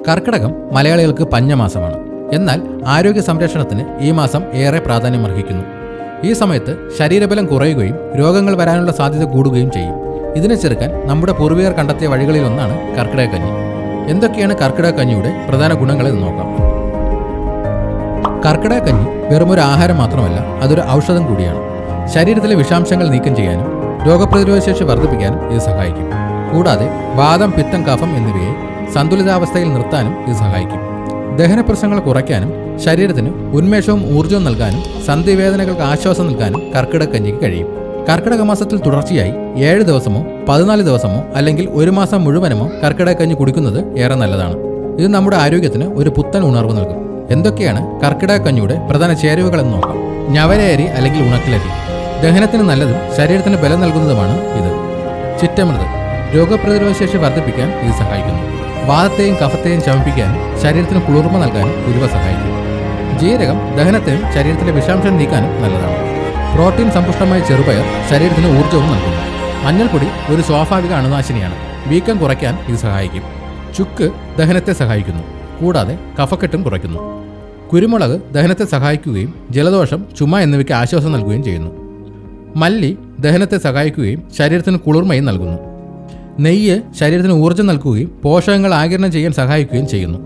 കർക്കിടകം മലയാളികൾക്ക് പഞ്ഞമാസമാണ്. എന്നാൽ ആരോഗ്യ സംരക്ഷണത്തിന് ഈ മാസം ഏറെ പ്രാധാന്യമർഹിക്കുന്നു. ഈ സമയത്ത് ശരീരബലം കുറയുകയും രോഗങ്ങൾ വരാനുള്ള സാധ്യത കൂടുകയും ചെയ്യും. ഇതിനെ ചെറുക്കാൻ നമ്മുടെ പൂർവികർ കണ്ടെത്തിയ വഴികളിലൊന്നാണ് കർക്കിടകക്കഞ്ഞി. എന്തൊക്കെയാണ് കർക്കിടകക്കഞ്ഞിയുടെ പ്രധാന ഗുണങ്ങളെന്ന് നോക്കാം. കർക്കിടകക്കഞ്ഞി വെറുമൊരു ആഹാരം മാത്രമല്ല, അതൊരു ഔഷധം കൂടിയാണ്. ശരീരത്തിലെ വിഷാംശങ്ങൾ നീക്കം ചെയ്യാനും രോഗപ്രതിരോധശേഷി വർദ്ധിപ്പിക്കാനും ഇത് സഹായിക്കും. കൂടാതെ വാതം, പിത്തം, കഫം എന്നിവയെ സന്തുലിതാവസ്ഥയിൽ നിർത്താനും ഇത് സഹായിക്കും. ദഹനപ്രശ്നങ്ങൾ കുറയ്ക്കാനും ശരീരത്തിന് ഉന്മേഷവും ഊർജ്ജവും നൽകാനും സന്ധിവേദനകൾക്ക് ആശ്വാസം നൽകാനും കർക്കിടകക്കഞ്ഞിക്ക് കഴിയും. കർക്കിടക മാസത്തിൽ തുടർച്ചയായി 7 ദിവസമോ 14 ദിവസമോ അല്ലെങ്കിൽ ഒരു മാസം മുഴുവനുമോ കർക്കിടകക്കഞ്ഞി കുടിക്കുന്നത് ഏറെ നല്ലതാണ്. ഇത് നമ്മുടെ ആരോഗ്യത്തിന് ഒരു പുത്തൻ ഉണർവ് നൽകും. എന്തൊക്കെയാണ് കർക്കിടകക്കഞ്ഞിയുടെ പ്രധാന ചേരുവകളെന്ന് നോക്കാം. ഞവരയരി അല്ലെങ്കിൽ ഉണക്കലരി ദഹനത്തിന് നല്ലതും ശരീരത്തിന് ബലം നൽകുന്നതുമാണ് ഇത്. ചിറ്റമൃത് രോഗപ്രതിരോധശേഷി വർദ്ധിപ്പിക്കാൻ ഇത് സഹായിക്കുന്നു. വാതത്തെയും കഫത്തെയും ശമിപ്പിക്കാനും ശരീരത്തിന് കുളിർമ നൽകാനും ഉലുവ സഹായിക്കും. ജീരകം ദഹനത്തിനും ശരീരത്തിലെ വിഷാംശം നീക്കാനും നല്ലതാണ്. പ്രോട്ടീൻ സമ്പുഷ്ടമായ ചെറുപയർ ശരീരത്തിന് ഊർജ്ജവും നൽകുന്നു. മഞ്ഞൾപ്പൊടി ഒരു സ്വാഭാവിക അണുനാശിനിയാണ്. വീക്കം കുറയ്ക്കാൻ ഇത് സഹായിക്കും. ചുക്ക് ദഹനത്തെ സഹായിക്കുന്നു, കൂടാതെ കഫക്കെട്ടും കുറയ്ക്കുന്നു. കുരുമുളക് ദഹനത്തെ സഹായിക്കുകയും ജലദോഷം, ചുമ എന്നിവയ്ക്ക് ആശ്വാസം നൽകുകയും ചെയ്യുന്നു. മല്ലി ദഹനത്തെ സഹായിക്കുകയും ശരീരത്തിന് കുളിർമയും നൽകുന്നു. നെയ്യ് ശരീരത്തിന് ഊർജ്ജം നൽകുകയും പോഷകങ്ങൾ ആഗിരണം ചെയ്യാൻ സഹായിക്കുകയും ചെയ്യുന്നു.